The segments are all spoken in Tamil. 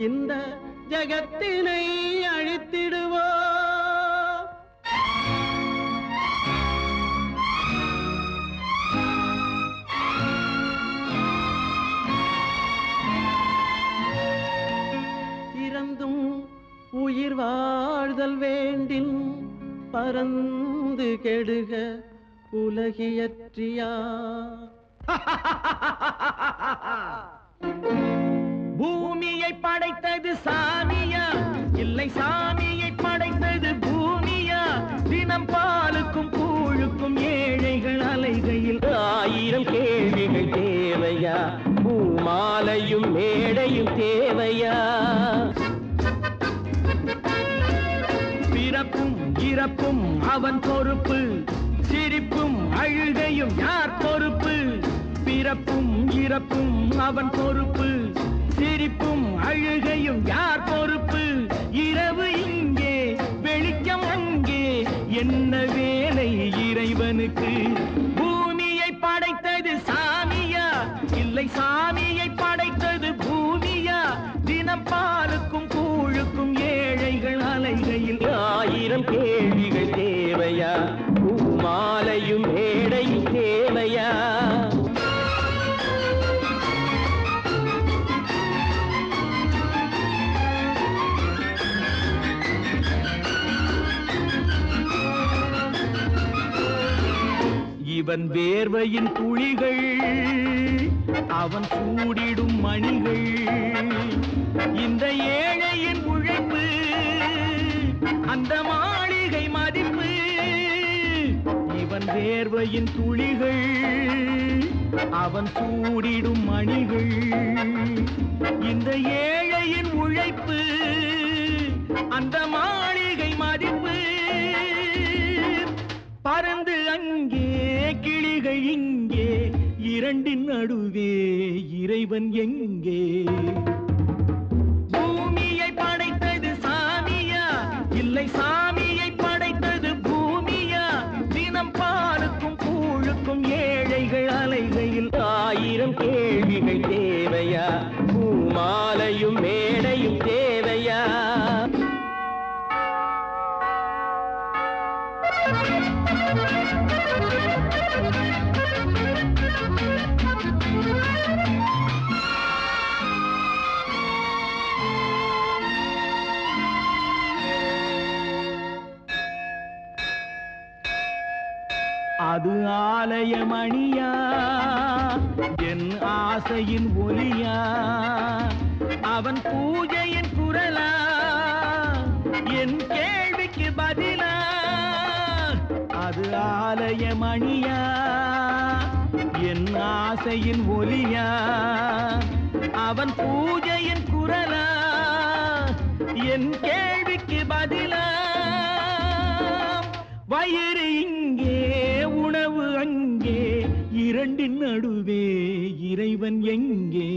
இந்த ஜகத்தினை அழித்திடுவோ. இறந்தும் உயிர் வாழ்தல் வேண்டின் பறந்து கெடுக உலகியற்றியா. பூமியை படைத்தது சாமியா, இல்லை சாமியை படைத்தது பூமியா? தினம் பாலுக்கும் கூழுக்கும் ஏழைகள் அலைகையில் 1000 கேள்விகள் தேவையா? பூமாலையும் மேடையும் தேவையா? பிறப்பும் இறப்பும் அவன் பொறுப்பு, சிரிப்பும் அழுகையும் யார் பொறுப்பு? பிறப்பும் இறப்பும் அவன் பொறுப்பு, சிரிப்பும் அழுகையும் யார் பொறுப்பு? இரவு இங்கே வெளிச்சம் அங்கே, என்ன வேலை இறைவனுக்கு? பூமியை படைத்தது சாமியா, இல்லை சாமியை படைத்தது பூமியா? தினம் பாலுக்கும் கூழுக்கும் ஏழைகள் அலைகையில் 1000 கேள்விகள் தேவையா? பூமாலையும் மேடையும் தேவையா? இவன் வேர்வையின் துளிகள், அவன் சூடிடும் மணிகள், இந்த ஏழையின் உழைப்பு, அந்த மாளிகை மதிப்பு. இவன் வேர்வையின் துளிகள், அவன் சூடிடும் மணிகள், இந்த ஏழையின் உழைப்பு, அந்த மாளிகை மதிப்பு. பறந்து அங்கே கிளிகள் இங்கே, இரண்டின் நடுவே இறைவன் எங்கே? பூமியை படைத்தது சாமியா, இல்லை சாமியை படைத்தது பூமியா? தினம் பாலுக்கும் கூழுக்கும் ஏழைகள் அலைகையில் 1000 கேள்விகள் தேவையா? பூமாலையும் மேடையும் தேவையா? அது ஆலயமணியா, என் ஆசையின் ஒலியா? அவன் பூஜையின் குரலா, என் கேள்விக்கு பதிலா? அது ஆலயமணியா, என் ஆசையின் ஒலியா? அவன் பூஜையின் குரலா, என் கேள்விக்கு பதிலா? வயிறு இங்கே உணவு அங்கே, இரண்டின் நடுவே இறைவன் எங்கே?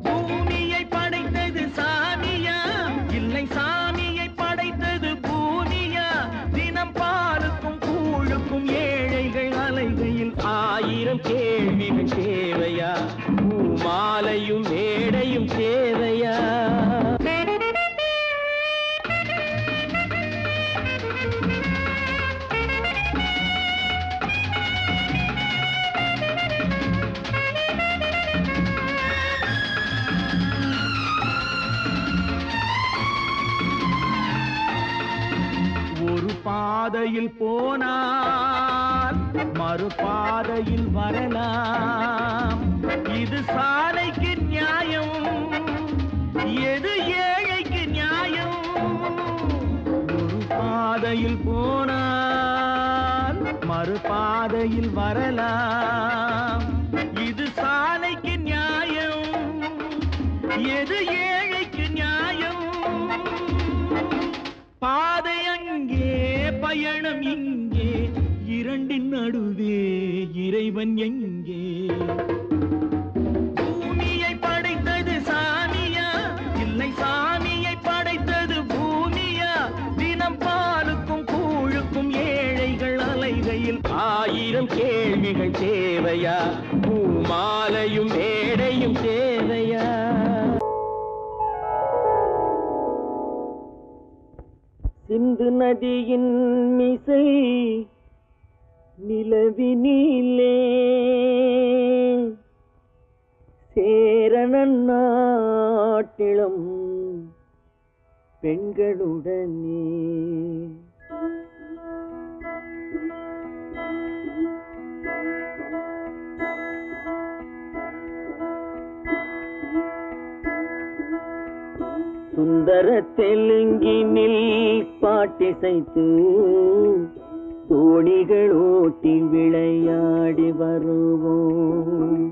பூமியை படைத்தது சாமியா, இல்லை சாமியை படைத்தது பூமியா? தினம் பாலுக்கும் கூழுக்கும் ஏழைகள் அலைகையில் 1000 கேள்விகள் தேவையா? பூமாலையும் மேடையும் தேவையா? பாதையில் போனால் மறுபாதையில் வரலாம். இது சாலைக்கு நியாயம், எது ஏழைக்கு நியாயம்? ஒரு பாதையில் போனால் மறுபாதையில் வரலாம். இது சாலைக்கு நியாயம், எது ஏழைக்கு நியாயம்? பாதை அங்கே பயணம் இங்கே, இரண்டின் நடுவே இறைவன் எங்கே? பூமியை படைத்தது சாமியா, இல்லை சாமியை படைத்தது பூமியா? தினம் பாலுக்கும் கூழுக்கும் ஏழைகள் அலைகையில் 1000 கேள்விகள் தேவையா? பூமாலையும் மேடையும் தேவையா? சிந்து நதியின் மிசை நிலவினிலே சேரணன் நாட்டிலும் பெண்களுடனே சுந்தர தெலுங்கினில் பாட்டிசைத்து தோணிகள் ஓட்டி விளையாடி வருவோம்.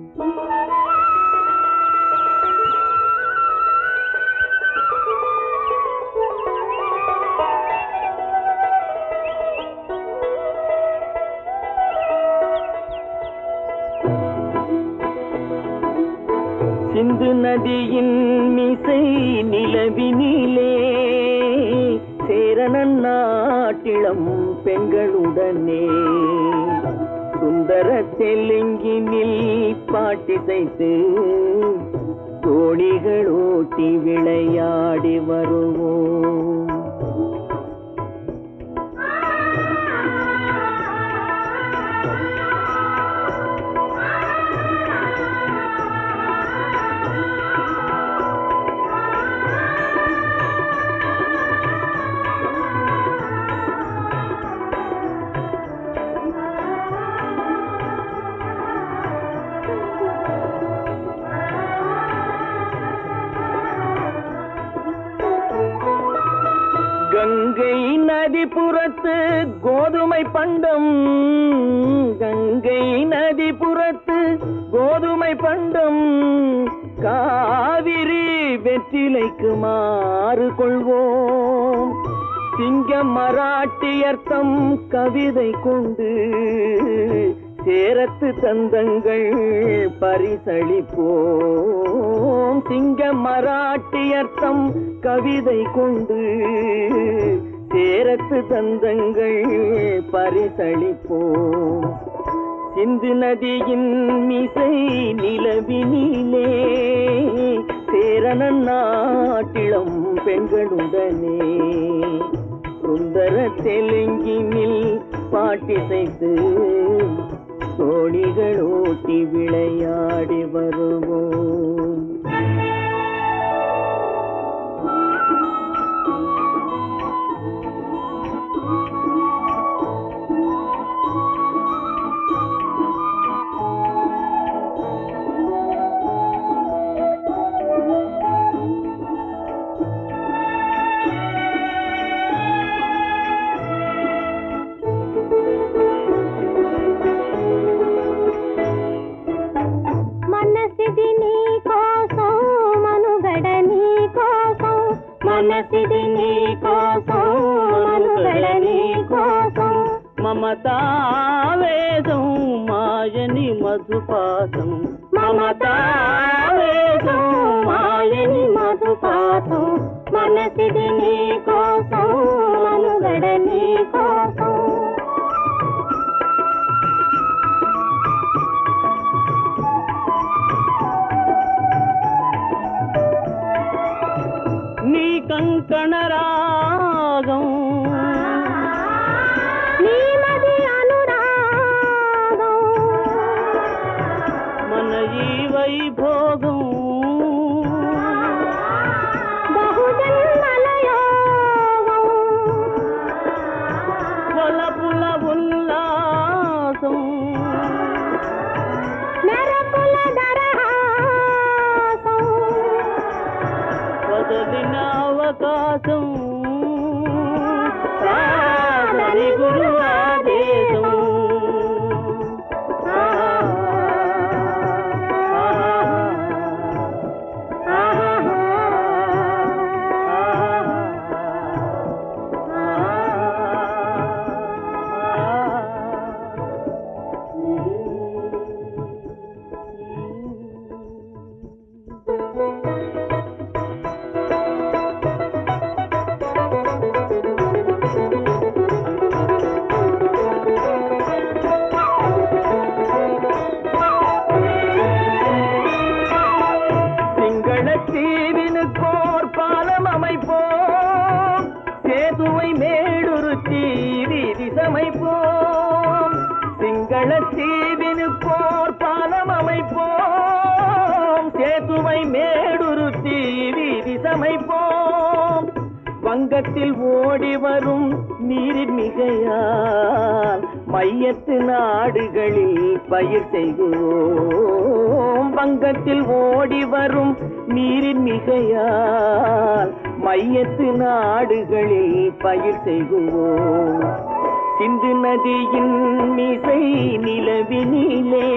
சிந்து நதியின் மிசை நிலவினிலே சேரணன் நாட்டிளம் பெண்களுடனே சுந்தர தெலுங்கினில் பாட்டிசைத்து தோணிகள் ஓட்டி விளையாடி வருவோம். கங்கை நதிபுறத்து கோதுமை பண்டம், கங்கை நதிபுறத்து கோதுமை பண்டம், காவிரி வெற்றிலைக்கு மாறு கொள்வோம். சிங்க மராட்டியர்த்தம் கவிதை கொண்டு சேரத்து தந்தங்கள் பரிசளிப்போம். சிங்க மராட்டியர்த்தம் கவிதை கொண்டு சேரத்து தந்தங்கள் பரிசளிப்போம். சிந்து நதியின் மிசை நிலவினிலே சேரணன் நாட்டிளம் பெண்களுடனே சுந்தர தெலுங்கினில் பாட்டிசைத்து தோணிகள் ஓட்டி விளையாடி வருவோம். మనసిది నీ కోసం మనుగడ నీ కోసం మమతావేదం మాయని మధుపాసం మమతావేదం మాయని మధుపాసం మనసిది నీ కోసం మనుగడ నీ కోసం కంకణ రాగం నీమది అనురాగం మన ఈ వైభోగం బహుజన్మల యోగం వలపుల ఉల్లాసం మెరపుల దరహాసం వదలిన అవకాశం సాధని గురు ఆదేశం வங்கத்தில் ஓடி வரும் நீரின் மிகையால் மையத்து நாடுகளில் பயிர் செய்கிறோம். வங்கத்தில் ஓடி வரும் நீரின் மிகையால் மையத்து நாடுகளில் பயிர் செய்கிறோம். சிந்து நதியின் மிசை நிலவினிலே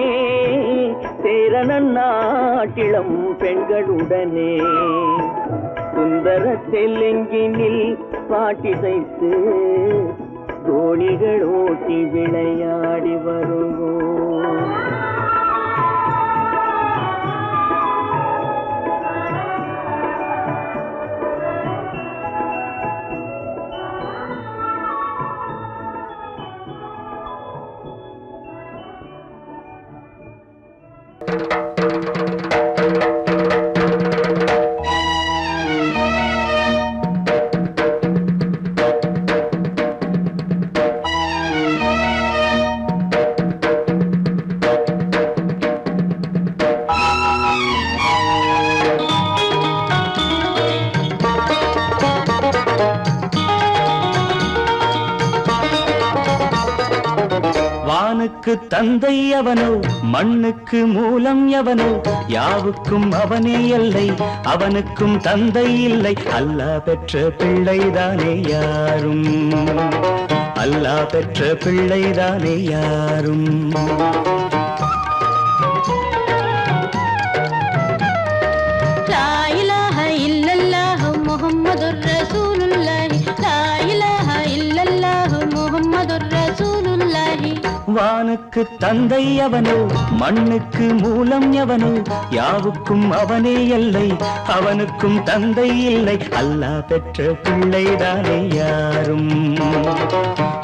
சேரணன் நாட்டிளம் பெண்களுடனே சுந்தர தெலுங்கினில் பாட்டிசைத்து தோணிகள் ஓட்டி விளையாடி வருவோம். வானுக்கு தந்தை அவனோ, மண்ணுக்கு மூலம் எவனோ, யாவுக்கும் அவனே எல்லை, அவனுக்கும் தந்தை இல்லை. அல்லாஹ் பெற்ற பிள்ளைதானே யாரும், அல்லாஹ் பெற்ற பிள்ளைதானே யாரும். லா இலாஹ இல்லல்லாஹு முஹம்மதுர் ரசூலுல்லாஹி, லா இலாஹ இல்லல்லாஹு முஹம்மதுர் ரசூலுல்லாஹி. வானுக்கு தந்தை அவனோ, மண்ணுக்கு மூலம் எவனோ, யாவுக்கும் அவனே எல்லை, அவனுக்கும் தந்தை இல்லை. அல்லாஹ் பெற்ற பிள்ளைதானே யாரும்,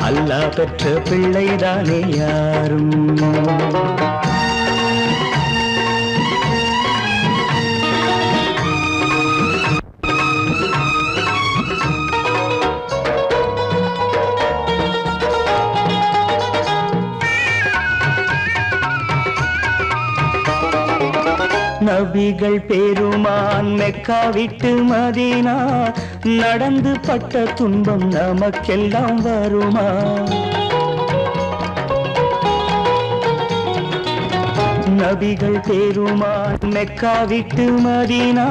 அல்லாஹ் பெற்ற பிள்ளைதானே யாரும். நபிகள் பெருமான் மெக்கா விட்டு மதீனா நடந்து பட்ட துன்பம் நமக்கெல்லாம் வருமா? நபிகள் பெருமான் மெக்கா விட்டு மதீனா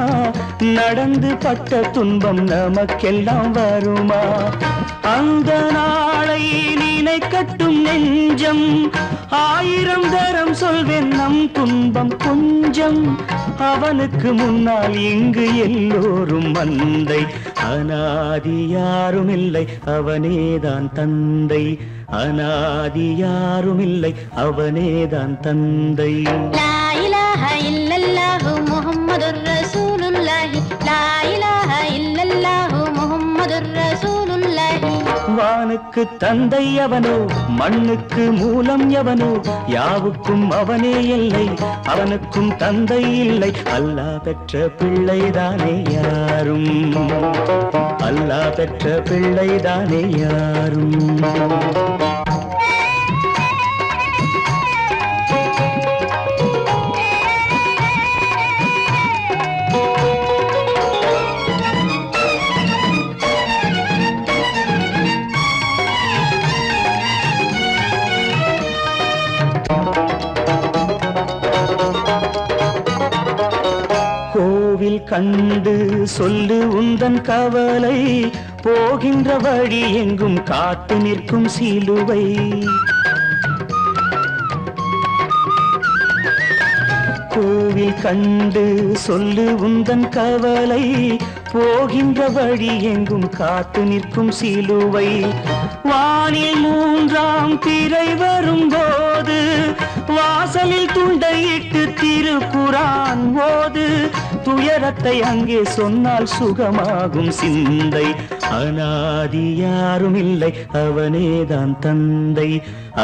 நடந்து பட்ட துன்பம் நமக்கெல்லாம் வருமா? அந்த நாளை நினைக்கட்டும் நெஞ்சம், ஆயிரம் தரம் சொல்வேன் நம் துன்பம் கொஞ்சம். அவனுக்கு முன்னால் இங்கு எல்லோரும் மந்தை, அநாதி யாரும் இல்லை அவனேதான் தந்தை, அநாதி யாரும் இல்லை அவனேதான் தந்தை. லா இலாஹ இல்லல்லாஹு முஹம்மதுர் ரசூலுல்லாஹி, லா இலாஹ இல்லல்லாஹு முஹம்மதுர் ரசூலுல்லாஹி. வானுக்கு தந்தை அவனோ, மண்ணுக்கு மூலம் எவனோ, யாவுக்கும் அவனே இல்லை, அவனுக்கும் தந்தை இல்லை. அல்லாஹ் பெற்ற பிள்ளைதானே யாரும், அல்லாஹ் பெற்ற பிள்ளைதானே யாரும். கோவில் கண்டு சொல்லு உந்தன் கவலை, போகின்ற வழி எங்கும் காத்து நிற்கும் சிலுவை. கோவில் கண்டு சொல்லு உந்தன் கவலை, போகின்ற வழி எங்கும் காத்து நிற்கும் சிலுவை. வானில் மூன்றாம் பிறை வரும்போது வாசலில் துண்டையிட்டு திருக்குரான் ஓது. துயரத்தை அங்கே சொன்னால் சுகமாகும் சிந்தை, அநாதி யாரும் இல்லை அவனேதான் தந்தை,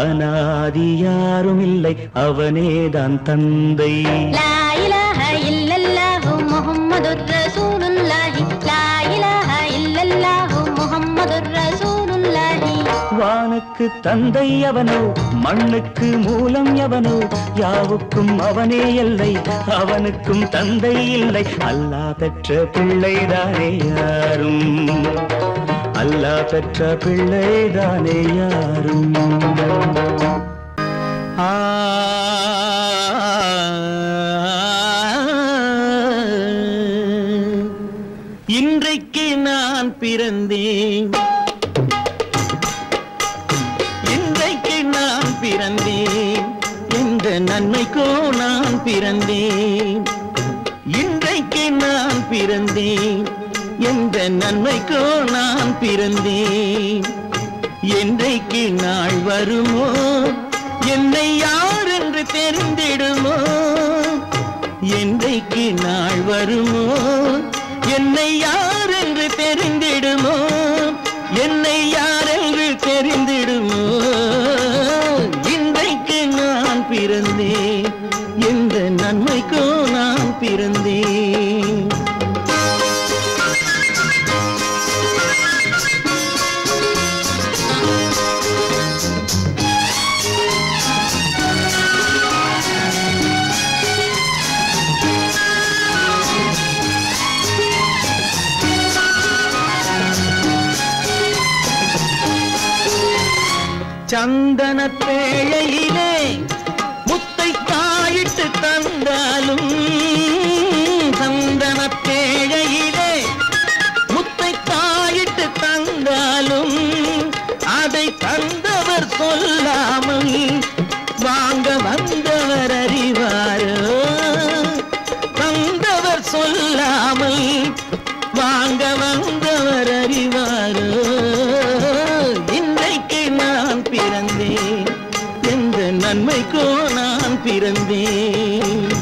அநாதி யாரும் இல்லை அவனேதான் தந்தை. லா இலாஹ இல்லல்லாஹு முஹம்மதுர் ரசூலுல்லாஹி, லா இலாஹ இல்லல்லாஹு முஹம்மதுர் ரசூலுல்லாஹி. வானுக்கு தந்தை அவனோ, மண்ணுக்கு மூலம் எவனோ, யாவுக்கும் அவனே எல்லை, அவனுக்கும் தந்தை இல்லை. அல்லாஹ் பெற்ற பிள்ளைதானே யாரும், பெற்ற பிள்ளைதானே யாரும். இன்றைக்கு நான் பிறந்தேன், இன்றைக்கு நான் பிறந்தேன், எந்த நன்மைக்கோ நான் பிறந்தேன். இன்றைக்கு நான் பிறந்தேன், எந்த நன்மைக்கோ நான் பிறந்தேன். என்றைக்கு நாள் வருமோ என்னை யார் என்று தெரிந்திடுமோ. என்றைக்கு நாள் வருமோ என்னை யார் என்று தெரிந்திடுமோ. என்னை யார் என்று தெரிந்திடுமோ. இன்றைக்கு நான் பிறந்தேன், எந்த நன்மைக்கோ நான் பிறந்தேன். சந்தன பேழையிலே முத்தை காயிட்டு தந்தாலும், சந்தன பேழையிலே முத்தை காயிட்டு தந்தாலும், அதை தந்தவர் சொல்லாமல் வாங்க வந்தவர் அறிவாரோ. தந்தவர் சொல்லாமல் வாங்க வந்தவர் அறிவாரோ. இன்றைக்கு நான் பிறந்தேன், எந்த நன்மைக்கோ நான் பிறந்தேன்.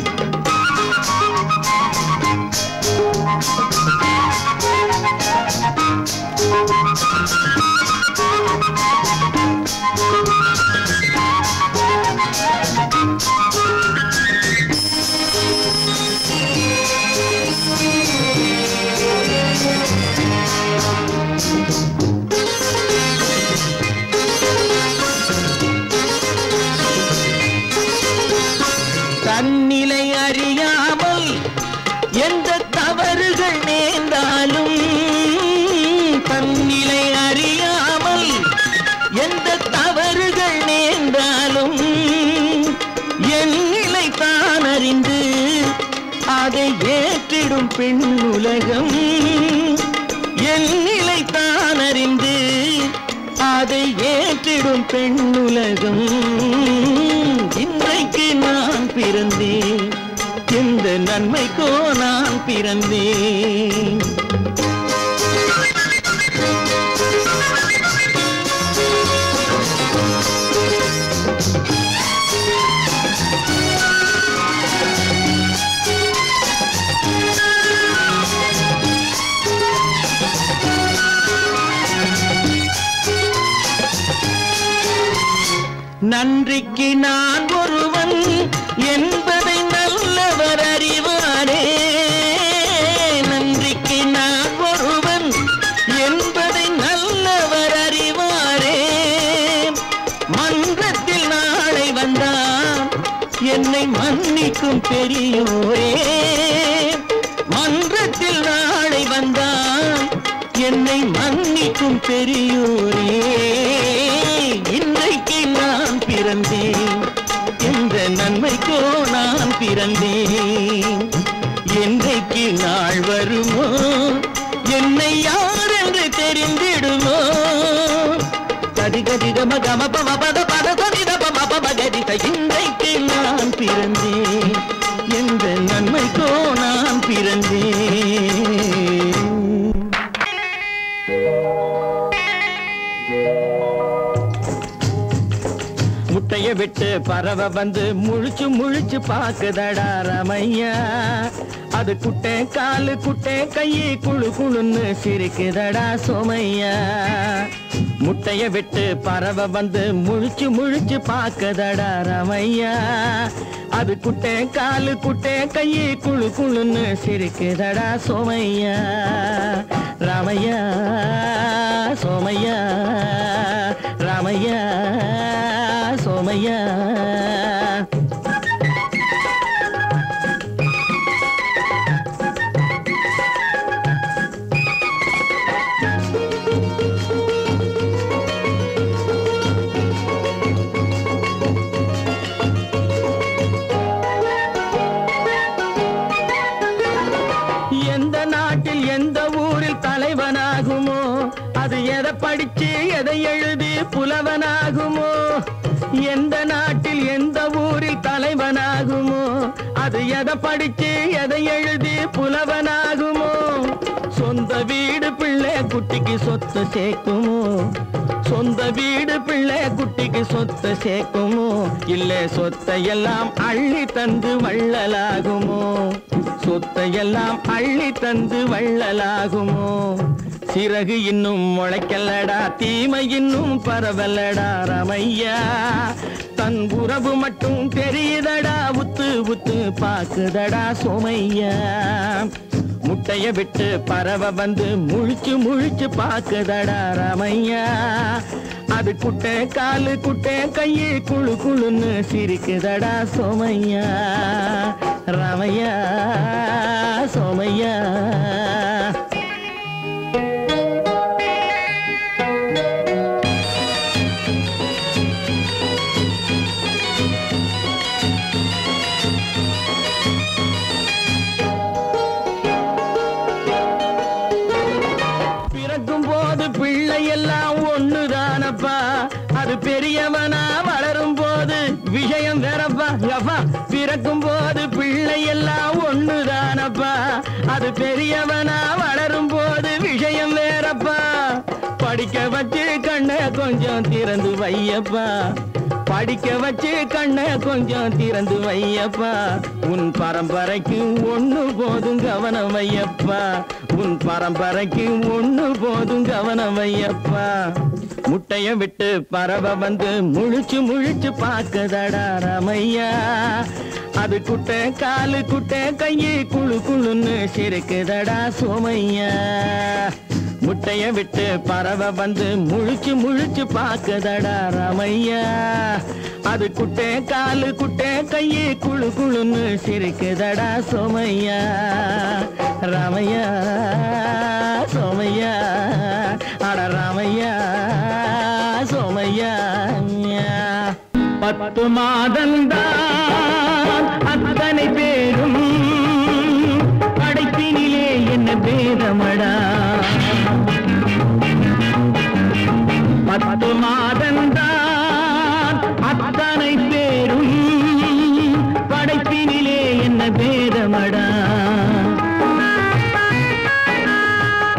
தன்னிலை அறியாமல் எந்த தவறுகள் நேர்ந்தாலும், தன்னிலை அறியாமல் எந்த தவறுகள் நேர்ந்தாலும், என் நிலை தான் அறிந்து அதை ஏற்றிடும் பெண் உலகம். என் நிலை தான் அறிந்து அதை ஏற்றிடும் பெண் உலகம். இன்றைக்கு நான் பிறந்தேன், எந்த நன்மைக்கோ நான் பிறந்தேன். நன்றிக்கு நான் ஒருவன் என்பதை நல்லவர் அறிவாரே. நன்றிக்கு நான் ஒருவன் என்பதை நல்லவர் அறிவாரே. மன்றத்தில் நாளை வந்தான் என்னை மன்னிக்கும் பெரியோரே. மன்றத்தில் நாளை வந்தான் என்னை மன்னிக்கும் பெரியோரே. இன்றைக்கு நான் பிறந்தேன், எந்த நன்மைக்கோ நான் பிறந்தேன். என்றைக்கு நாள் வருமோ என்னை யார் என்று தெரிந்திடுமோ. கதிகதி கம கம பம பத பத சதித பம பம கதித. இன்றைக்கு நான் பிறந்தேன், எந்த நன்மைக்கோ நான் பிறந்தேன். முட்டைய விட்டு பறவை வந்து முழிச்சு முழிச்சு பாக்குதடா ரமையா. அது குட்டை காலு குட்டை கையை குழு குழுன்னு சிரிக்குதடா சோமையா. முட்டைய விட்டு பறவை வந்து முழிச்சு முழிச்சு பாக்குதடா ரமையா. அது குட்டை காலு குட்டை கையை குழு குழுன்னு சிரிக்குதடா சோமையா. ராமையா சோமையா, ராமையா சோமையா. அது எதை படிச்சு எதை எழுதி புலவனாகுமோ எந்த நாட்டில் எந்த ஊரில் தலைவனாகுமோ அது எதை படிச்சு எதை எழுதி புலவனாகுமோ சொந்த வீடு பிள்ளை குட்டிக்கு சொத்து சேர்க்குமோ சொந்த வீடு பிள்ளை குட்டிக்கு சொத்து சேர்க்குமோ இல்ல சொத்தை எல்லாம் அள்ளி தந்து வள்ளலாகுமோ சொத்தை எல்லாம் அள்ளி தந்து வள்ளலாகுமோ சிறகு இன்னும் முளைக்கல்லடா தீமை இன்னும் பரவலடா ரமையா தன் உறவு மட்டும் தெரியுதடா உத்து உத்து பாக்குதடா சோமையா முட்டைய விட்டு பறவை வந்து முழிச்சு முழிச்சு பாக்குதடா ரமையா அது குட்டை காலு குட்டை கையு குழு குழுன்னு சிரிக்குதடா சோமையா ரமையா சோமையா அது பெரியவனா வளரும் போது விஷயம் வேறப்பா யப்பா பிறக்கும் போது பிள்ளை எல்லாம் ஒண்ணுதானப்பா அது பெரியவனா வளரும் போது விஷயம் வேறப்பா படிக்க வச்சு கண்ணை கொஞ்சம் திறந்து வையப்பா படிக்க வச்சு கண்ணை கொஞ்சம் திறந்து வையப்பா உன் பரம்பரைக்கு ஒண்ணு போதும் கவனம் வையப்பா உன் பரம்பரைக்கு ஒண்ணு போதும் கவனம் வையப்பா முட்டைய விட்டு பறவை வந்து முழிச்சு முழிச்சு பாக்குதடா ரமையா அது குட்டை காலு குட்டை கையு குழு குழுன்னு சிரிக்குதடா சோமையா முட்டைய விட்டு பறவை வந்து முழிச்சு முழிச்சு பாக்குதடா ரமையா அது குட்டை காலு குட்டை கையு குழு குழுன்னு சிரிக்குதடா சோமையா ரமையா சோமையா அட ரமையா சோமையா 10 மாதந்தான் அத்தனை பேரும் படைப்பினிலே என்ன பேதமடா 10 மாதந்தான் அத்தனை பேரும் படைப்பினிலே என்ன பேதமடா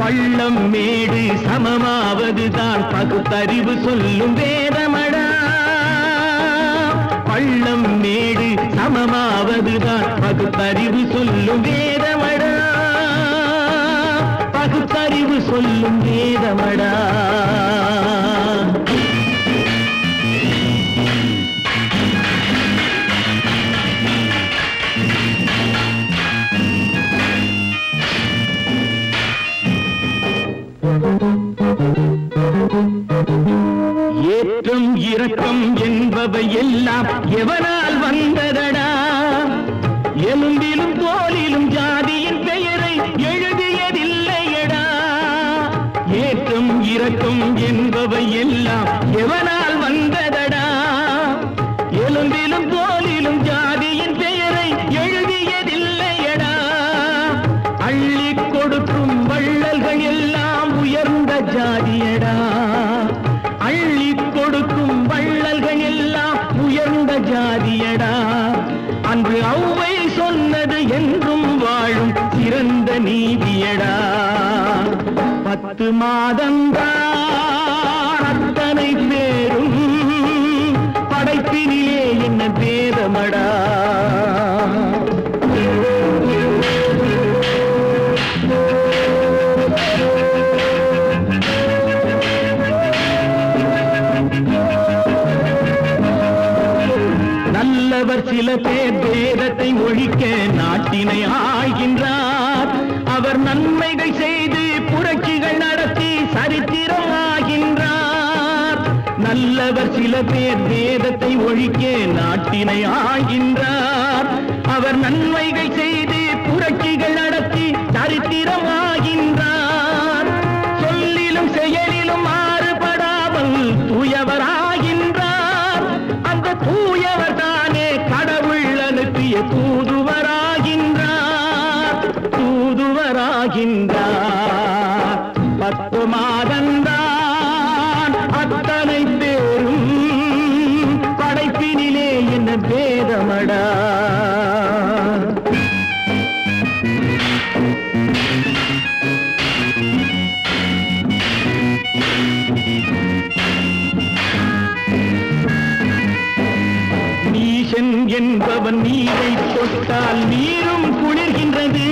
பள்ளம் மேடு சமமாவதுதான் பகுத்தறிவு சொல்லும் வேதமடா பள்ளம் மேடு சமமாவதுதான் பகுத்தறிவு சொல்லும் வேதமடா பகுத்தறிவு சொல்லும் வேதமடா ஏற்றம் இரக்கம் என்பவை எல்லாம் எவனால் வந்ததடா எலும்பிலும் தோலிலும் ஜாதியின் பெயரை எழுதியதில்லையடா ஏற்றம் இரக்கம் என்பவை எல்லாம் எவனால் வந்ததடா எலும்பிலும் தோலிலும் ஜாதியின் பெயரை எழுதியதில்லையடா அள்ளி கொடுக்கும் வள்ளல்கள் எல்லாம் உயர்ந்த ஜாதியடா அள்ளி கொடுக்கும் வள்ளல்கள் எல்லாம் உயர்ந்த ஜாதியடா அன்று ஔவை சொன்னது என்றும் வாழும் சிறந்த நீதியடா 10 மாதந்தான் அத்தனை பேரும் படைப்பினிலே என்ன பேதமடா நல்லவர் சில பேர் வேதத்தை ஒழிக்க நாட்டினை ஆள்கின்றார் அவர் நன்மைகள் செய்து புரட்சிகள் நடத்தி சரித்திரம் ஆகின்றார் நல்லவர் சில பேர் வேதத்தை ஒழிக்க நாட்டினை ஆள்கின்றார் அவர் நன்மைகள் செய்து புரட்சிகள் நடத்தி சரித்திரம் ஆகின்றார் சொல்லிலும் செயலிலும் மாறுபடாமல் தூயவராகின்றார் அந்த தூயவர் தானே கடவுள் அனுப்பிய தூதுவராகின்றார் 10 மாதந்தான் என்பவன் நீரை தொட்டால் நீரும் குளிர்கின்றது.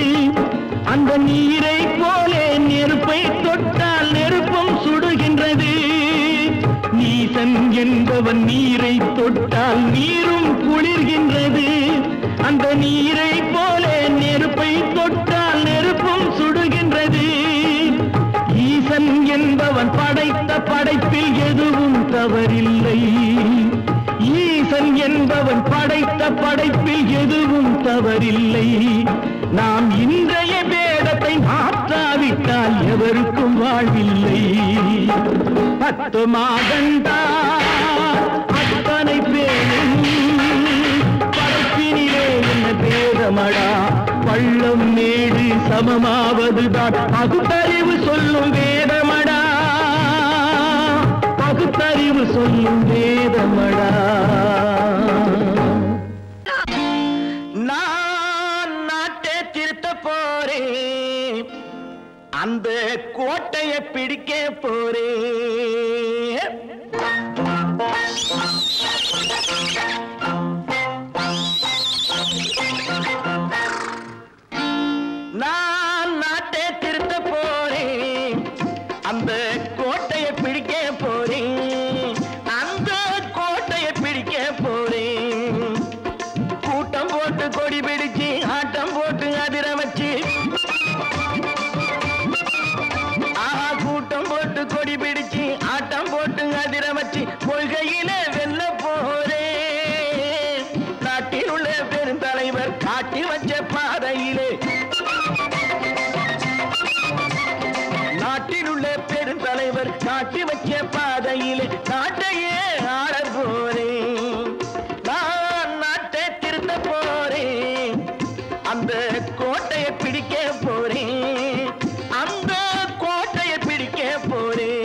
அந்த நீரை போலே நெருப்பை தொட்டால் நெருப்பும் சுடுகின்றது. நீசன் என்பவன் நீரை தொட்டால் நீரும் குளிர்கின்றது. அந்த நீரை போலே நெருப்பை தொட்டால் நெருப்பும் சுடுகின்றது. ஈசன் என்பவன் படைத்த படைப்பில் எதுவும் தவறில்லை. ஈசன் என்பவன் படைத்த படைப்பில் எதுவும் தவறில்லை. நாம் இன்றைய வேதத்தை மாற்றாவிட்டால் எவருக்கும் வாழ்வில்லை. 10 மாதந்தா அத்தனை பேரும் படைப்பினிலே என்ன பேதமடா. பள்ளம் மேடு சமமாவதுதான் பகுத்தறிவு சொல்லும் வேதமடா. பகுத்தறிவு சொல்லும் வேதமடா. நான் நாட்டை திருத்த போறேன். அந்த கோட்டையை பிடிக்க போறேன். நான் நாட்டை திருத்த போறேன். அந்த கோட்டையை பிடிக்க போறேன். அந்த கோட்டையை பிடிக்க போறேன். கூட்டம் போட்டு கொடி பிடிச்சு ஆட்டம் போட்டு அதிர வச்சு. கூட்டம் போட்டு கொடி பிடிச்சு ஆட்டம் போட்டு அதிர வச்சு கொள்கையில வெல்ல போறேன். நாட்டில் உள்ள பெருந்தலைவர் காட்டி வச்ச பாதையிலே. நாட்டில் உள்ள பெருந்தலைவர் காட்டி வச்ச பாதையிலே நாட்டையே ஆள போறேன். நான் நாட்டை திருத்த போறேன். அந்த கோட்டையை பிடிக்க போறேன். அந்த கோட்டையை பிடிக்க போறேன்.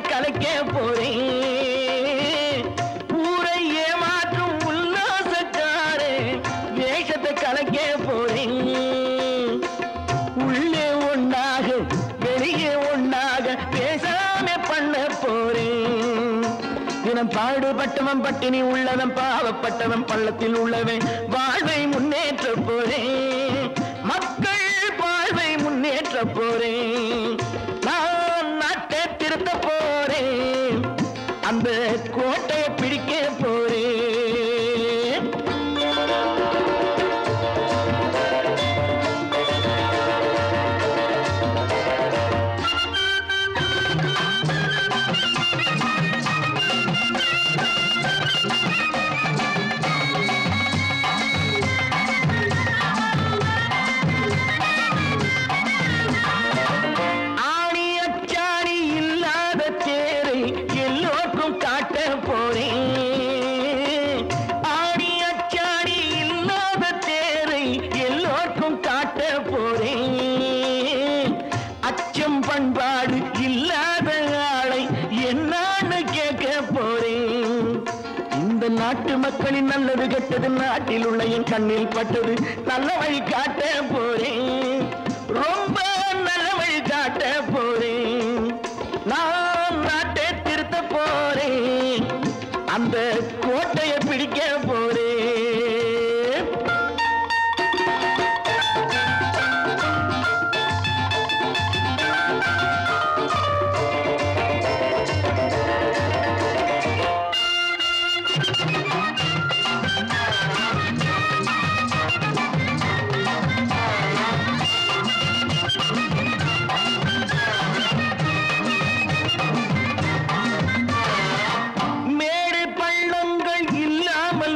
கலைக்க போறேன். ஊரை ஏமாற்றும் உல்லாசக்காரே வேஷத்தை கலைக்க போறேன். உள்ளே ஒன்றாக வெளியே ஒன்றாக பேசாம பண்ண போறேன். தினம் பாடுபட்டவன் பட்டினி உள்ளவன் பாவப்பட்டவன் பள்ளத்தில் உள்ளவன் வாழ்வை முன்னேற்ற போறேன். மக்கள் வாழ்வை முன்னேற்ற போறேன். நான் நாட்டை திருத்த போறேன். அந்த கோட்டையை பிடிக்க போறேன். பண்பாடு இல்லாத ஆளை என்னான்னு கேட்க போறேன். இந்த நாட்டு மக்களின் நல்லது கெட்டது நாட்டில் உள்ள என் கண்ணில் பட்டது. நல்ல வழி காட்ட போறேன். ரொம்ப நல்ல வழி காட்ட போறேன். நான் நாட்டை திருத்த போறேன். அந்த கோட்டையை பிடிக்க போறேன். மேடு பள்ளங்கள் இல்லாமல்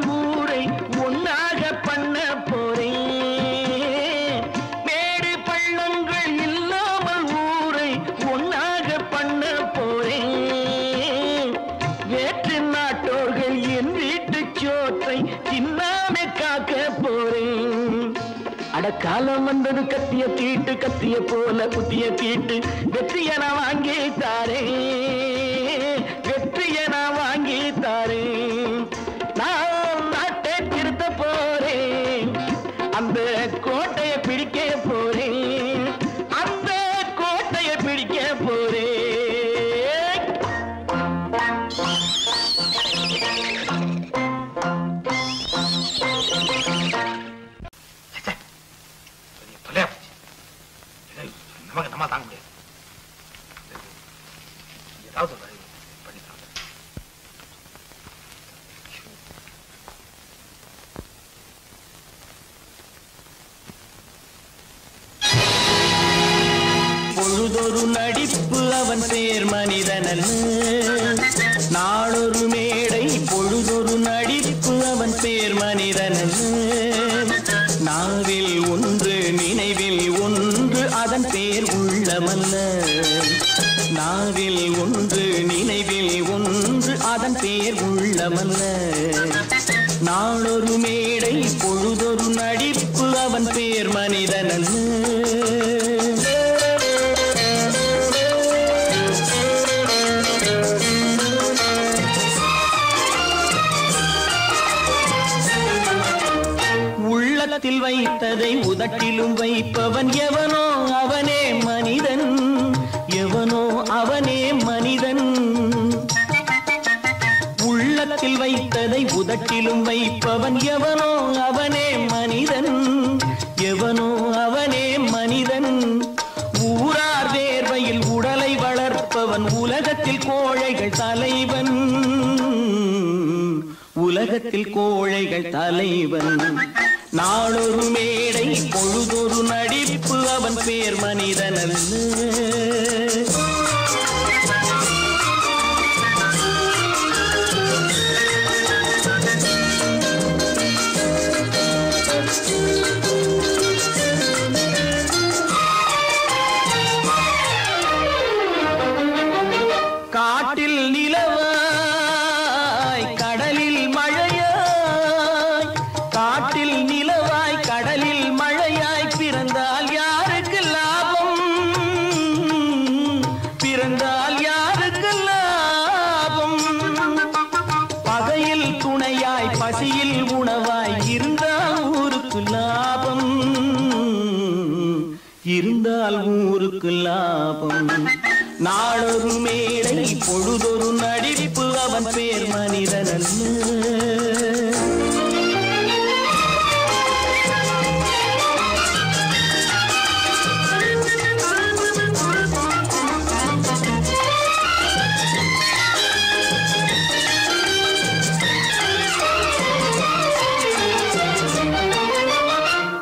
அடக்காலம் வந்தது கத்திய தீட்டு கத்திய போல குத்திய தீட்டு வெற்றிய நான் வாங்கி தாரே வெற்றிய நான் வாங்கி தாரே நான் நாட்டை திருத்த போறேன் அந்த கோட்டையை பிடிக்க போறேன் அந்த கோட்டையை பிடிக்க போறேன் நமக்கு நம்ம தாங்க முடியாது ஏதாவது பண்ணித்தான் பொழுதொரு நடிப்பு அவன் பேர் மனிதனல்ல நாளொரு மேடை பொழுதொரு நடிப்பு அவன் பேர் மனிதனல்ல நாவில் ஒன்று நினைவில் ஒன்று அதன் பேர் உள்ளமல்ல நாவில் ஒன்று நினைவில் ஒன்று அதன் பேர் உள்ளமல்ல நாளொரு மேடை பொழுதொரு நடிப்பு அவன் பேர் மனிதனல்ல உள்ளத்தில் வைத்ததை உதட்டிலும் வைப்பவன் எவனோ அவனே மனிதன் எவனோ அவனே மனிதன் உள்ளத்தில் வைத்ததை உதட்டிலும் வைப்பவன் எவனோ அவனே மனிதன் எவனோ அவனே மனிதன் ஊரார் வேர்வையில் உடலை வளர்ப்பவன் உலகத்தில் கோழைகள் தலைவன் உலகத்தில் கோழைகள் தலைவன் நாளொரு மேடை பொழுதொரு நடிப்பு அவன் பேர் மனிதனல்ல காட்டில் நிலவாய் கடலில் மழையாய் காட்டில் நிலவாய் கடலில் மழையாய் பிறந்தால் யாருக்கு லாபம் பிறந்தால் யாருக்கு லாபம் பகையில் துணையாய் பசியில் உணவாய் இருந்தால் ஊருக்கு லாபம் இருந்தால் ஊருக்கு லாபம் நாளொரு மேடை பொழுதொரு நடிப்பு அவன் பேர் மனிதனல்ல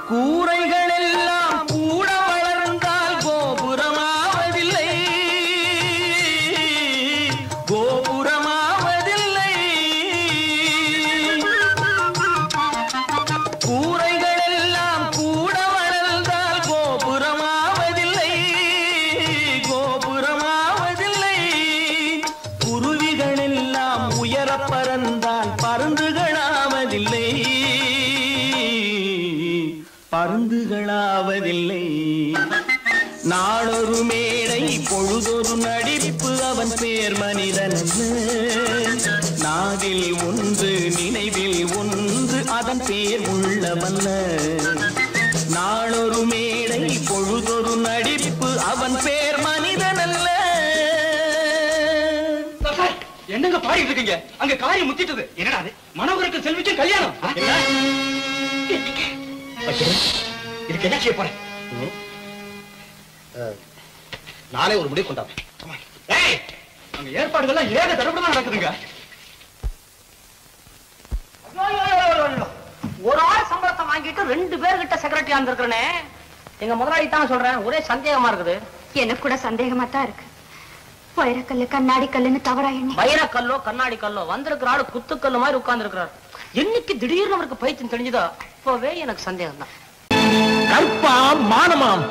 கூரைகள் எல்லாம் கூட வளர்ந்தால் கோபுரமாவதில்லை கோபுரமாவதில்லை கூரைகள் எல்லாம் கூட வளர்ந்தால் கோபுரமாவதில்லை கோபுரமாவதில்லை குருவிகள் எல்லாம் உயர பறந்தால் பருந்துகளாவதில்லை பருந்துகளாவதில்லை நாளொரு மேடை பொழுதொரு நடிப்பு அவன் பேர் மனிதனல்ல நாவில் ஒன்று நினைவில் ஒன்று அதன் பேர் உள்ளமல்ல நாளொரு மேடை பொழுதொரு நடிப்பு அவன் பேர் மனிதனல்ல என்னங்க பாடிட்டு இருக்கீங்க அங்க காரியம் முத்திட்டது என்னடா அது மனோகருக்கு செல்விக்கு கல்யாணம் இதுக்கு என்ன செய்ய போறேன் நானே ஒரு முடிவு கொண்டாடுறேன் அங்க ஏற்பாடுகள்லாம் ஏக தடப்படமா நடக்குதுங்க ஒரு ஆள் சம்பளத்தை வாங்கிட்டு 2 பேர்கிட்ட செக்ரட்டரியா இருந்திருக்கிறனே எங்க முதலாளி தான் சொல்றேன் ஒரே சந்தேகமா இருக்குது எனக்கு கூட சந்தேகமா தான் இருக்கு வைரக்கல்லு கண்ணாடி கல்லுன்னு தவறா எண்ணி வைரக்கல்லோ கண்ணாடி கல்லோ வந்திருக்கிற ஆளு குத்துக்கல்லு மாதிரி உட்கார்ந்து இருக்கிறார் என்னைக்கு திடீர்னு அவருக்கு பைத்தியம் தெரிஞ்சதோ அப்பவே எனக்கு சந்தேகம் தான் கற்பாம் மானமாம்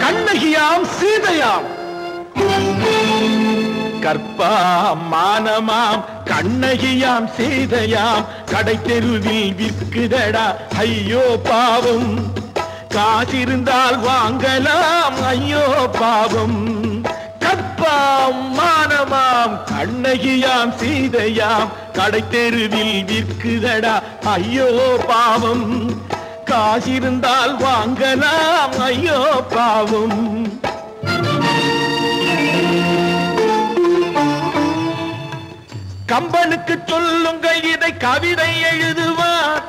கண்ணகியாம் சீதையாம் கற்பாம் மானமாம் கண்ணகியாம் சீதையாம் கடை தெருவில் விற்குதடா ஐயோ பாவம் காசிருந்தால் வாங்கலாம் ஐயோ பாவம் கற்பாம் மானமாம் கண்ணகியாம் சீதையாம் கடை தெருவில் விற்குதடா ஐயோ பாவம் காசிருந்தால் வாங்கலாம் ஐயோ பாவம் கம்பனுக்கு சொல்லுங்கள் இதை கவிதை எழுதுவான்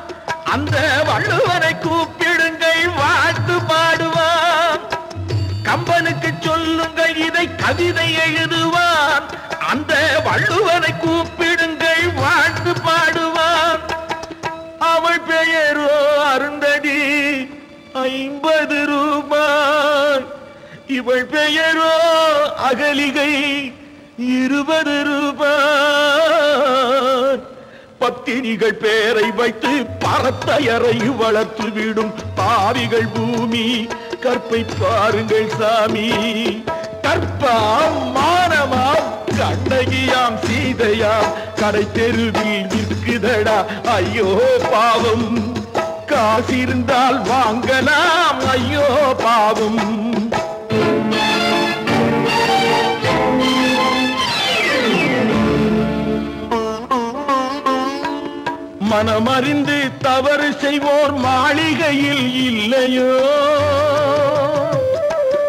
அந்த வள்ளுவனை கூப்பிடுங்கள் வாழ்த்து பாடுவான் கம்பனுக்கு சொல்லுங்கள் இதை கவிதை எழுதுவான் அந்த வள்ளுவனை கூப்பிடுங்கள் வாழ்த்து பாடுவான் அவள் பெயரோ அருந்ததி 50 ரூபாய் இவள் பெயரோ அகலிகை 20 ரூபாய் பத்தினிகள் பேரை வைத்து பரத்தையரை வளர்த்து விடும் பாவிகள் பூமி கற்பை பாருங்கள் சாமி கற்பாம் மானமாம் கண்ணகியாம் சீதையாம் கடை தெருவில் விற்குதடா ஐயோ பாவம் காசிருந்தால் வாங்கலாம் ஐயோ பாவம் மனமறிந்து தவறு செய்வோர் மாளிகையில் இல்லையோ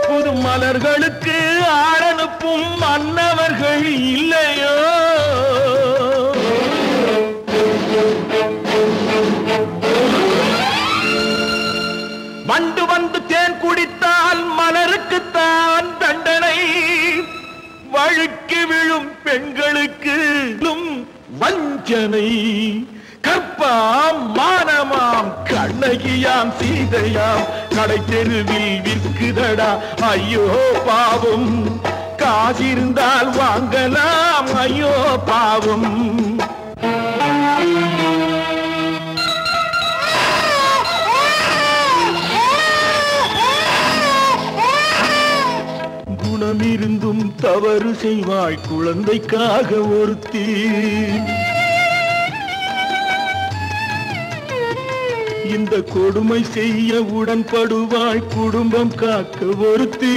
புது மலர்களுக்கு ஆளனுப்பும் மன்னவர்கள் இல்லையோ வண்டு வந்து தேன் குடித்தால் மலருக்குத்தான் தண்டனை வழுக்கி விழும் பெண்களுக்கு வஞ்சனை கற்பாம் மானமாம் கண்ணகியாம் சீதையாம் கடை தெருவில் விற்குதடா ஐயோ பாவம் காசிருந்தால் வாங்கலாம் ஐயோ பாவம் குணமிருந்தும் தவறு செய்வாய் குழந்தைக்காக ஒருத்தி இந்த கொடுமை செய்ய உடன்படுவாய் குடும்பம் காக்க ஒருத்தி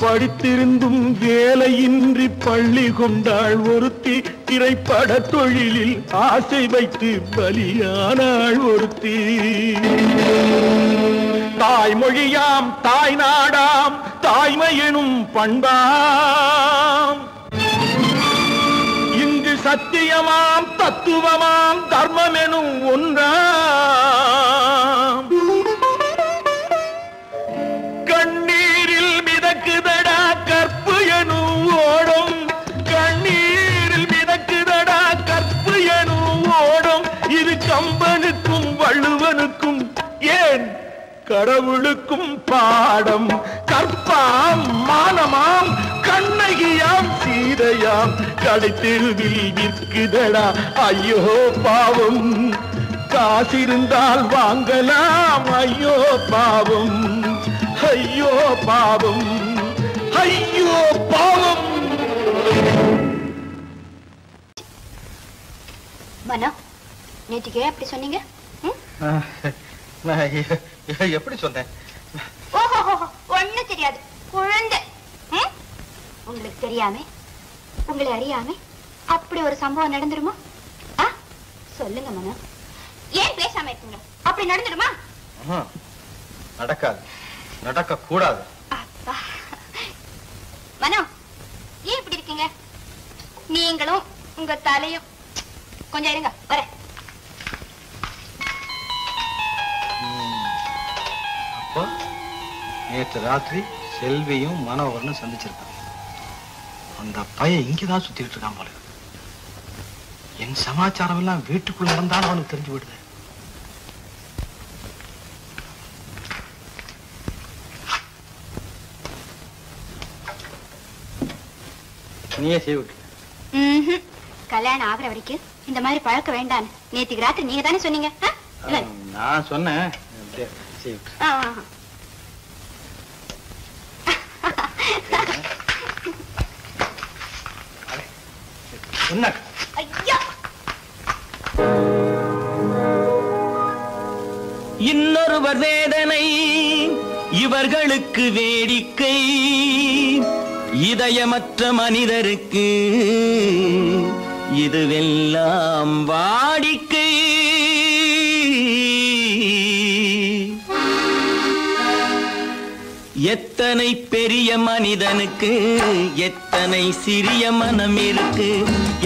படித்திருந்தும் வேலையின்றி பள்ளி கொண்டாள் ஒருத்தி திரைப்பட தொழிலில் ஆசை வைத்து பலியானாள் ஒருத்தி தாய்மொழியாம் தாய் நாடாம் தாய்மை எனும் பண்பாம் சத்தியமாம் தத்துவமாம் தர்மம் எனும் ஒன்றாம் கண்ணீரில் மிதக்குதடா கற்பு எனும் ஓடும் கண்ணீரில் மிதக்குதடா கற்பு எனும் ஓடும் இது கம்பனுக்கும் வள்ளுவனுக்கும் ஏன் கடவுளுக்கும் பாடம் கற்பாம் மானமாம் கண்ணகியாம் சீதையாம் கடை தெருவில் விற்குதடா ஐயோ பாவம் காசிருந்தால் வாங்கலாம் ஐயோ பாவம் ஐயோ பாவம் ஐயோ பாவம் மனோ நேற்றுக்கு அப்படி சொன்னீங்க எப்படி சொன்னேன் ஓஹோ ஒண்ணு தெரியாது குழந்தை உங்களுக்கு தெரியாம உங்களை அறியாம அப்படி ஒரு சம்பவம் நடந்துருமா சொல்லுங்க மனோ ஏன் பேசாம இருக்கீங்க அப்படி நடந்துடுமா நடக்காது நடக்க கூடாது மனோ ஏன் இப்படி இருக்கீங்க நீங்களும் உங்க தலையும் கொஞ்சம் இருங்க வரேன் அப்போ நேற்று ராத்திரி செல்வியும் மனோகரனும் சந்திச்சிருக்காங்க அந்த பையன் இங்கதான் சுத்திட்டு இருக்கான் போல என் சமாச்சாரம் எல்லாம் வீட்டுக்குள்ள நடந்தாலும் அவனுக்கு தெரிஞ்சு விடுது நீயே செய்விட்டு கல்யாணம் ஆகிற வரைக்கும் இந்த மாதிரி பழக்க வேண்டாம் நேற்றுக்கு ராத்திரி நீங்க தானே சொன்னீங்க நான் சொன்னேன் என்ன ஐயா இன்னொருவர் வேதனை இவர்களுக்கு வேடிக்கை, இதயமற்ற மனிதருக்கு இதுவெல்லாம் வாடிக்கை. எத்தனை பெரிய மனிதனுக்கு எத்தனை சிறிய மனம் இருக்கு,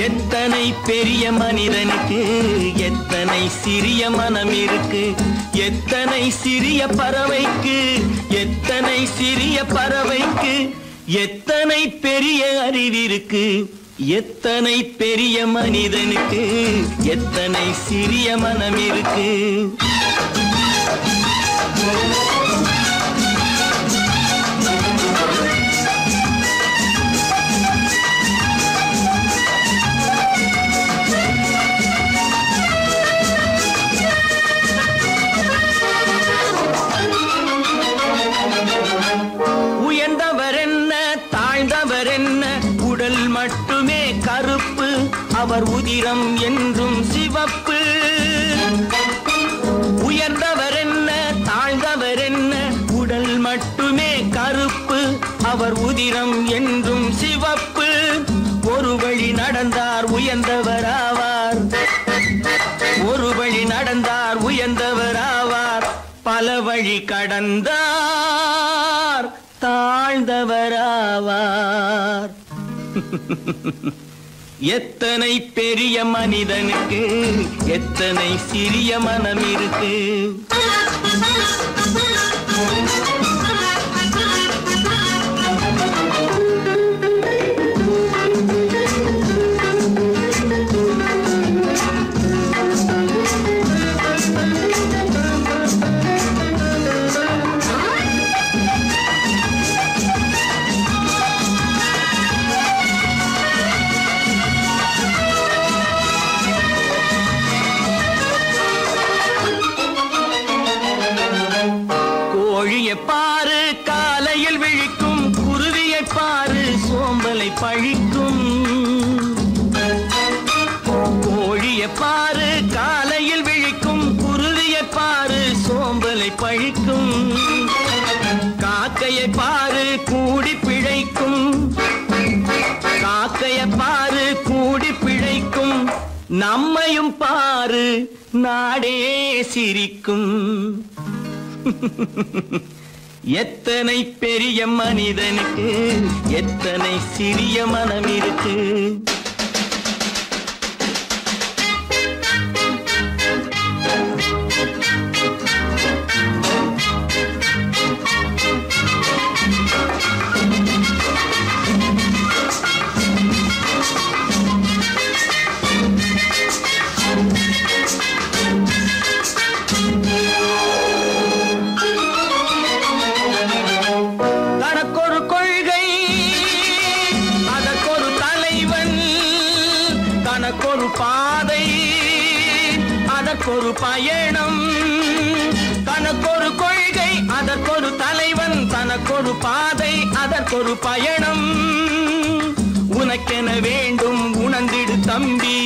எத்தனை பெரிய மனிதனுக்கு எத்தனை சிறிய மனம் இருக்கு, எத்தனை சிறிய பறவைக்கு எத்தனை சிறிய பறவைக்கு எத்தனை பெரிய அறிவிருக்கு, எத்தனை பெரிய மனிதனுக்கு எத்தனை சிறிய மனம் இருக்கு. உயர்ந்தவர் என்ன தாழ்ந்தவர் என்ன, உடல் மட்டுமே கருப்பு, அவர் உதிரம் என்றும் சிவப்பு. உயர்ந்தவர் என்ன தாழ்ந்தவர் என்ன, உடல் மட்டுமே கருப்பு, அவர் உதிரம் என்றும் சிவப்பு. ஒரு வழி நடந்தார் உயர்ந்தவர் ஆவார், ஒரு வழி நடந்தார் உயர்ந்தவர் ஆவார், பல வழி கடந்தார் தாழ்ந்தவராவார். எத்தனை பெரிய மனிதனுக்கு எத்தனை சிறிய மனம் இருக்கு. கோழியை பாரு காலையில் விழிக்கும், குருவியை பாரு சோம்பலை பழிக்கும். கோழியை பாரு காலையில் விழிக்கும், குருவியை பாரு சோம்பலை பழிக்கும். காக்கையை பாரு கூடி பிழைக்கும், காக்கையை பாரு கூடி பிழைக்கும். நம்மையும் பாரு நாடே சிரிக்கும். எத்தனை பெரிய மனிதனுக்கு எத்தனை சிறிய மனம் இருக்கு. தனக்கொரு கொள்கை அதற்கொரு தலைவன், தனக்கொரு பாதை அதற்கொரு பயணம். தனக்கொரு கொள்கை அதற்கொரு தலைவன், தனக்கொரு பாதை அதற்கொரு பயணம். உனக்கென வேண்டும் உணர்ந்திடு தம்பி,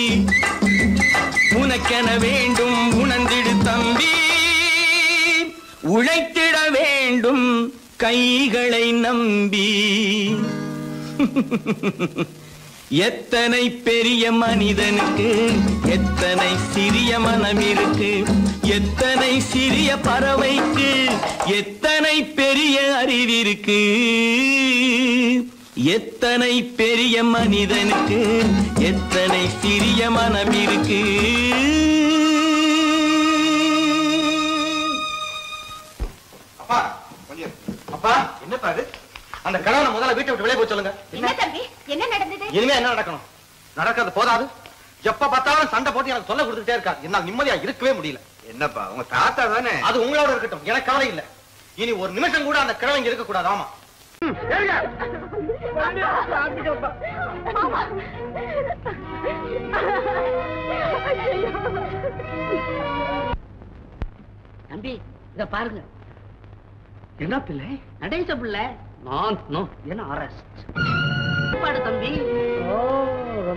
உனக்கென வேண்டும் உணர்ந்திடு தம்பி. உழைத்திட வேண்டும் கைகளை நம்பி. எத்தனை பெரிய மனிதனுக்கு எத்தனை சிறிய மனம் இருக்கு, எத்தனை சிறிய பறவைக்கு எத்தனை பெரிய அறிவிருக்கு, எத்தனை பெரிய மனிதனுக்கு எத்தனை சிறிய மனம் இருக்கு. அப்பா கொஞ்சம் அப்பா என்னப்பா இது? அந்த கணவனை முதல்ல வீட்டை விட்டு வெளியே போய் சொல்லுங்க. என்ன தம்பி என்ன நடந்தது? இனிமே என்ன நடக்கணும்? நடக்கிறது போதாது, எப்ப பார்த்தாலும் சண்டை போட்டு எனக்கு சொல்ல கொடுத்துட்டே இருக்கா. என்னால நிம்மதியா இருக்கவே முடியல. என்னப்பா உங்க தாத்தா தானே? அது உங்களோட இருக்கட்டும், எனக்கு கவலை இல்ல. இனி ஒரு நிமிஷம் கூட அந்த கிழவன் இங்க இருக்க கூடாது. ஆமா தம்பி இத பாருங்க. என்ன பிள்ளை? நடேச பிள்ளை நான் என்ன அரெஸ்ட் பாடு தம்பி. ஓ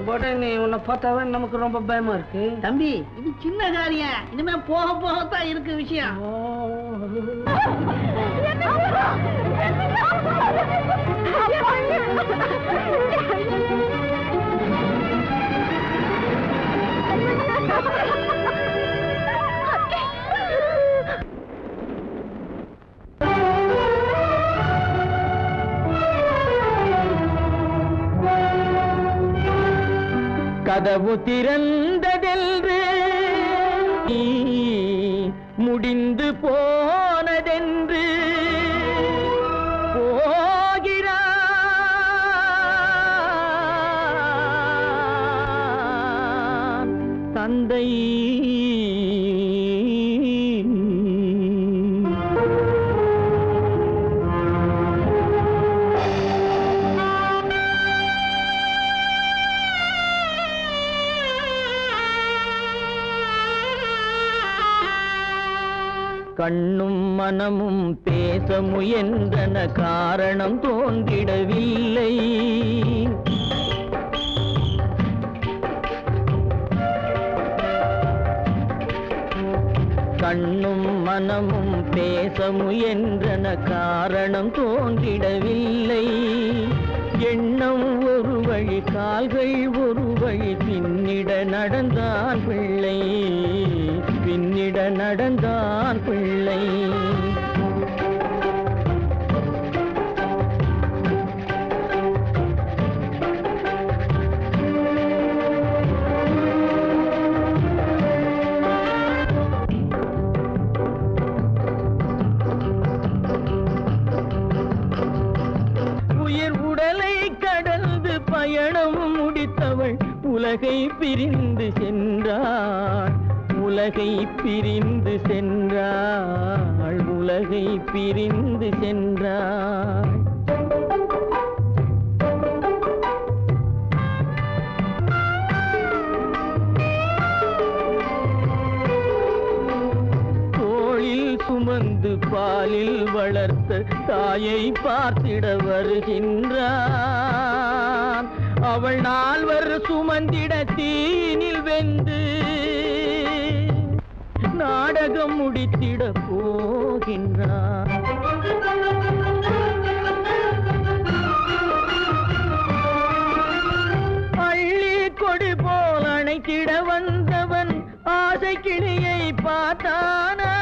போட்ட நீ உன்னை பார்த்தாவே நமக்கு ரொம்ப பயமா இருக்கு. தம்பி இது சின்ன காரியம், இனிமே போக போகத்தான் இருக்கு விஷயம். கதவு திறந்ததென்று முடிந்து போனதென்று போகிறான் தந்தை. கண்ணும் மனமும் பேச முயன்றன, காரணம் தோன்றிடவில்லை. கண்ணும் மனமும் பேச முயன்றன, காரணம் தோன்றிடவில்லை. எண்ணம் ஒரு வழி, கால்கள் ஒரு வழி, பின்னிட நடந்தான் பிள்ளை, பின்னிட நடந்தான் பிள்ளை. உயிர் உடலை கடந்து பயணம் முடித்தவள் உலகை பிரிந்து சென்றாள், உலகை பிரிந்து சென்றாள், உலகை பிரிந்து சென்றாள். தோளில் சுமந்து பாலில் வளர்த்த தாயை பார்த்திட வருகின்றான். அவள் 4 சுமந்திட தீனில் வெந்து நாடகம் முடித்திட போகின்றான். அள்ளி கொடி போல் அணைத்திட வந்தவன் ஆசை கிளியை பார்த்தானா,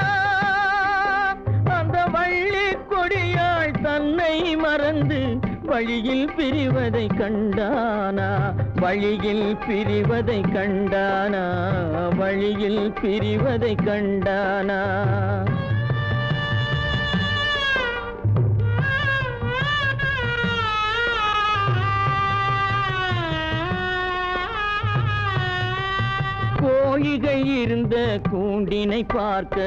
அந்த வள்ளி கொடியாள் தன்னை மறந்து வழியில் பிரிவதை கண்டானா, வழியில் பிரிவதை கண்டானா, வழியில் பிரிவதை கண்டானா. கோழிகள் இருந்த கூண்டினை பார்க்க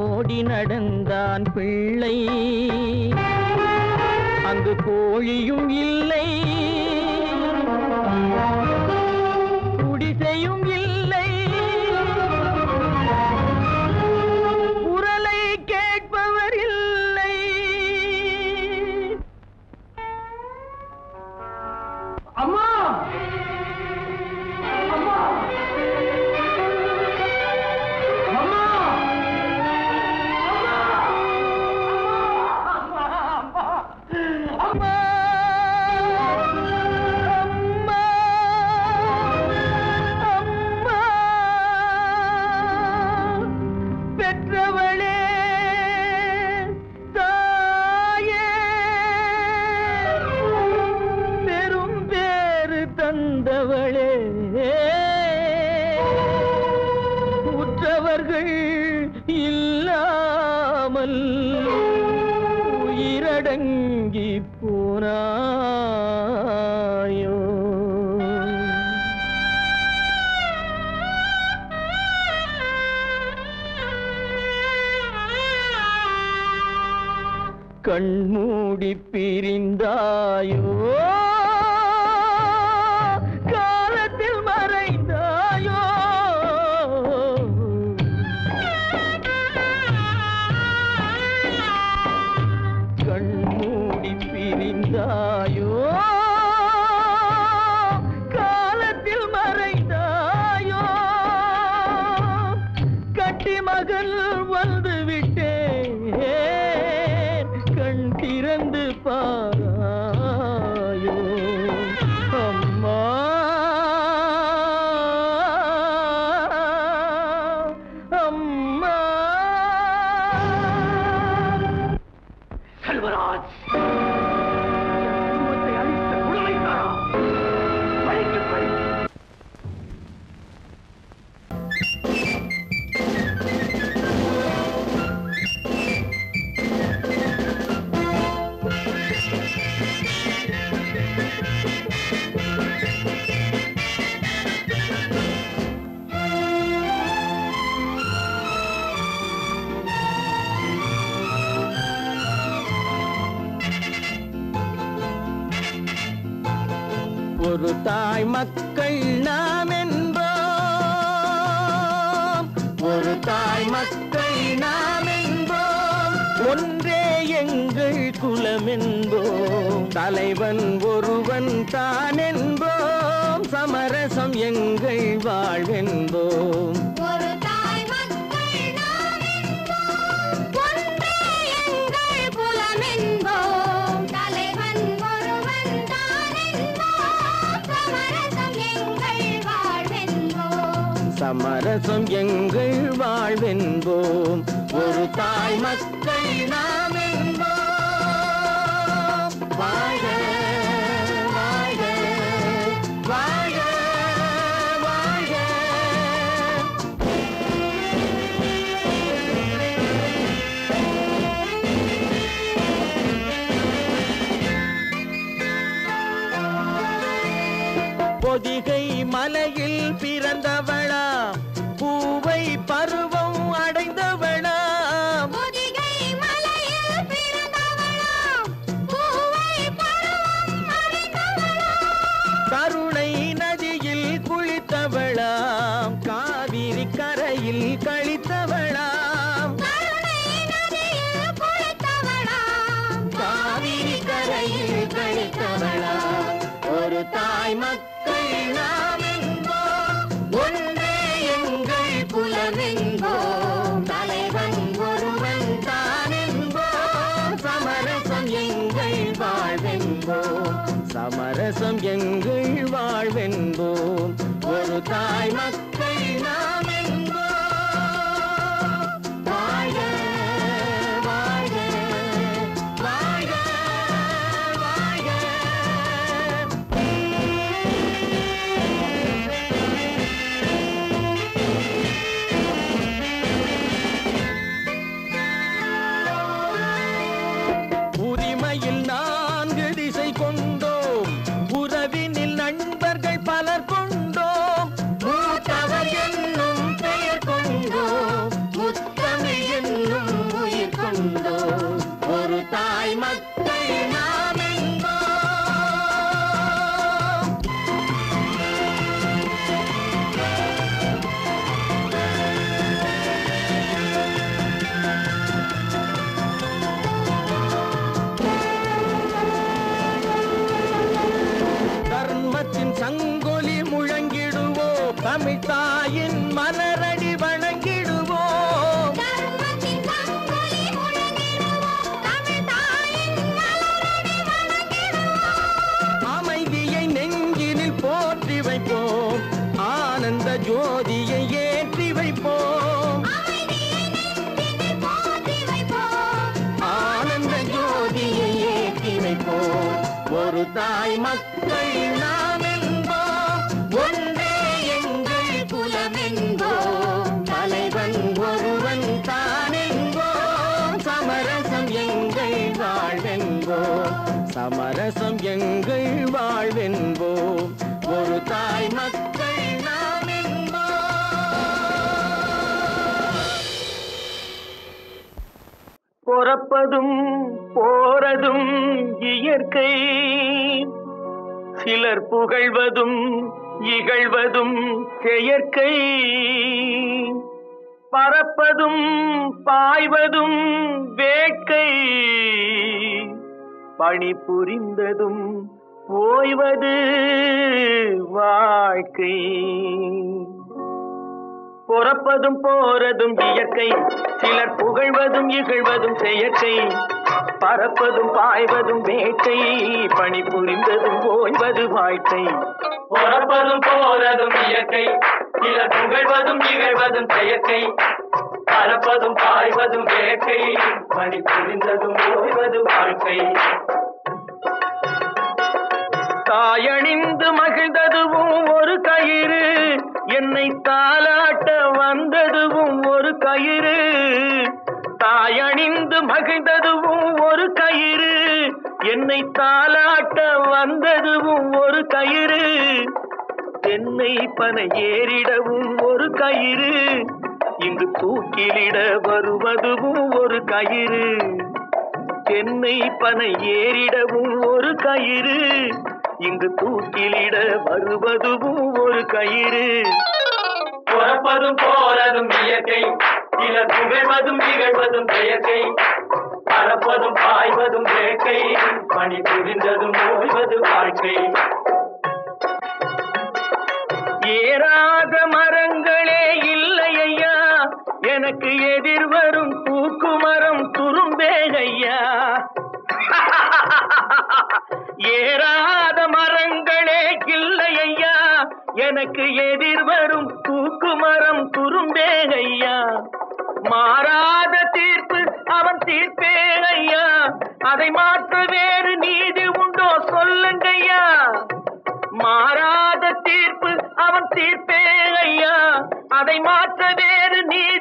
ஓடி நடந்தான் பிள்ளை. அங்கு கோழியும் இல்லை, குடிசையும் இல்லை, குரலை கேட்பவர் இல்லை. அம்மா அம்மா அம்மா அம்மா அம்மா அம்மா, பெற்றவளே தாயே, பெரும் பேறு தந்தவளே, உற்றவர்கள் இல்லாமல் உயிரடங்கி போனாயோ. கண்மூடி பிரிந்தாயோ, காலத்தில் மறைந்தாயோ. கண்மூடி பிரிந்தாயோ, காலத்தில் செல்வராஜ் குடும்பத்தை அழித்த கொடுமைக்காரா, பழிக்கு பழி. ஒரு தாய் மக்கள் நாம் என்போம், ஒரு தாய் மக்கள் நாம் என்போம், ஒன்றே எங்கள் குலம் என்போம், தலைவன் ஒருவன் தான் என்போம், சமரசம் எங்கள் வாழ்வென்போம். ஒரு தாய் மக்கள் நாம் என்போம், ஒன்றே எங்கள் குலம் என்போம், தலைவன் ஒருவன் தான் என்போம், சமரசம் எங்கள் வாழ்வென்போம். சமரசம் எங்கள் வாழ்வென்போம். ஒரு தாய் மக்கள் நாம் என்போம். வாழ்க வாழ்க வாழ்க வாழ்க. பொதிகை மலையில் பிறந்தவளா, பூவை பருவம் அடைந்தவளா, பொதிகை மலையில் பிறந்தவளாம், பூவை பருவம் அடைந்தவளாம், கருணை நதியில் குளித்தவளாம், காவிரி கரையில் கழித்தவளாம், கருணை நதியில் குளித்தவளாம், காவிரி கரையில் கழித்தவளாம். ஒரு தாய் மக்கள் நாம் என்போம், ஒன்றே எங்கள் குலம் என்போம், தலைவன் ஒருவன் தான் என்போம், சமரசம் எங்கள் வாழ்வென்போம், சமரசம் எங்கள் வாழ்வென்போம். ஒரு தாய் மக்கள் நாம் என்போம். வாழ்க வாழ்க வாழ்க வாழ்க. உரிமையில் 4 திசை கொண்டோம், உறவினில் நண்பர்கள் பலர் கொண்டோம், மூத்தவர் என்னும் பெயர் கொண்டோம், முத்தமிழ் என்னும் உயிர் கொண்டோம். ஒரு தாய் மக்கள் நாம் என்போம். தர்மத்தின் சங்கொலி முழங்கிடுவோம், தமிழ் தாயின் மலரடி வணங்கிடுவோம், தர்மத்தின் சங்கொலி முழங்கிடுவோம், தமிழ் தாயின் மலரடி வணங்கிடுவோம், அமைதியை நெஞ்சினில் போற்றி வைப்போம், ஆனந்த ஜோதியை ஏற்றி வைப்போம், அமைதியை நெஞ்சினில் போற்றி வைப்போம், ஆனந்த ஜோதியை ஏற்றி வைப்போம். ஒரு தாய் மக்கள் நாம் என்போம், ஒன்றே எங்கள் குலம் என்போம், தலைவன் ஒருவன் தான் என்போம், சமரசம் எங்கள் வாழ்வென்போம், சமரசம் எங்கள் வாழ்வென்போம். ஒரு தாய் மக்கள் நாம் என்போம். பொறப்பதும் போறதும் இயற்கை, சிலர் புகழ்வதும் இகழ்வதும் செயற்கை, பறப்பதும் பாய்வதும் வேட்கை, பணி புரிந்ததும் ஓய்வது வாழ்க்கை. பொறப்பதும் போறதும் இயற்கை, சிலர் புகழ்வதும் இகழ்வதும் செயற்கை, பறப்பதும் பாய்வதும் வேட்டை, பணி புரிந்ததும் ஓய்வது வாழ்க்கை. பொறப்பதும் போறதும் இயற்கை, சிலர் புகழ்வதும் இகழ்வதும் செயற்கை, பறப்பதும் பாய்வதும் வேட்டை, பணி புரிந்ததும் ஓய்வது வாழ்க்கை. வாழ்க்கை. தாயணிந்து மகிழ்ந்ததுவும் ஒரு கயிறு, என்னை தாலாட்ட வந்ததுவும் ஒரு கயிறு. தாயணிந்து மகிழ்ந்ததுவும் ஒரு கயிறு, என்னை தாலாட்ட வந்ததுவும் ஒரு கயிறு. தென்னை பனை ஏறிடவும் ஒரு கயிறு, இங்கு தூக்கிலிட வருவதுவும் ஒரு கயிறு. தென்னை பனை ஏறிடவும் ஒரு கயிறு, இங்கு தூக்கிலிட வருவதுவும் ஒரு கயிறு. பிறப்பதும் போறதும் இயற்கை, சிலர் புகழ்வதும் இகழ்வதும் செயற்கை. பறப்பதும் பாய்வதும் வேட்கை, பணி புரிந்ததும் ஓய்வது வாழ்க்கை. ஏறாத மரங்களே இல்லை ஐயா, எனக்கு எதிர்வரும் தூக்குமரம் துரும்பே ஐயா. ஏறாத மரங்களே இல்லை ஐயா, எனக்கு எதிர்வரும் தூக்குமரம் துரும்பே ஐயா. மாறாத தீர்ப்பு அவன் தீர்ப்பே ஐயா, அதை மாற்ற வேறு நீதி உண்டோ சொல்லுங்கய்யா. மாறாத தீர்ப்பு அவன் தீர்ப்பே ஐயா, அதை மாற்ற வேறு நீதி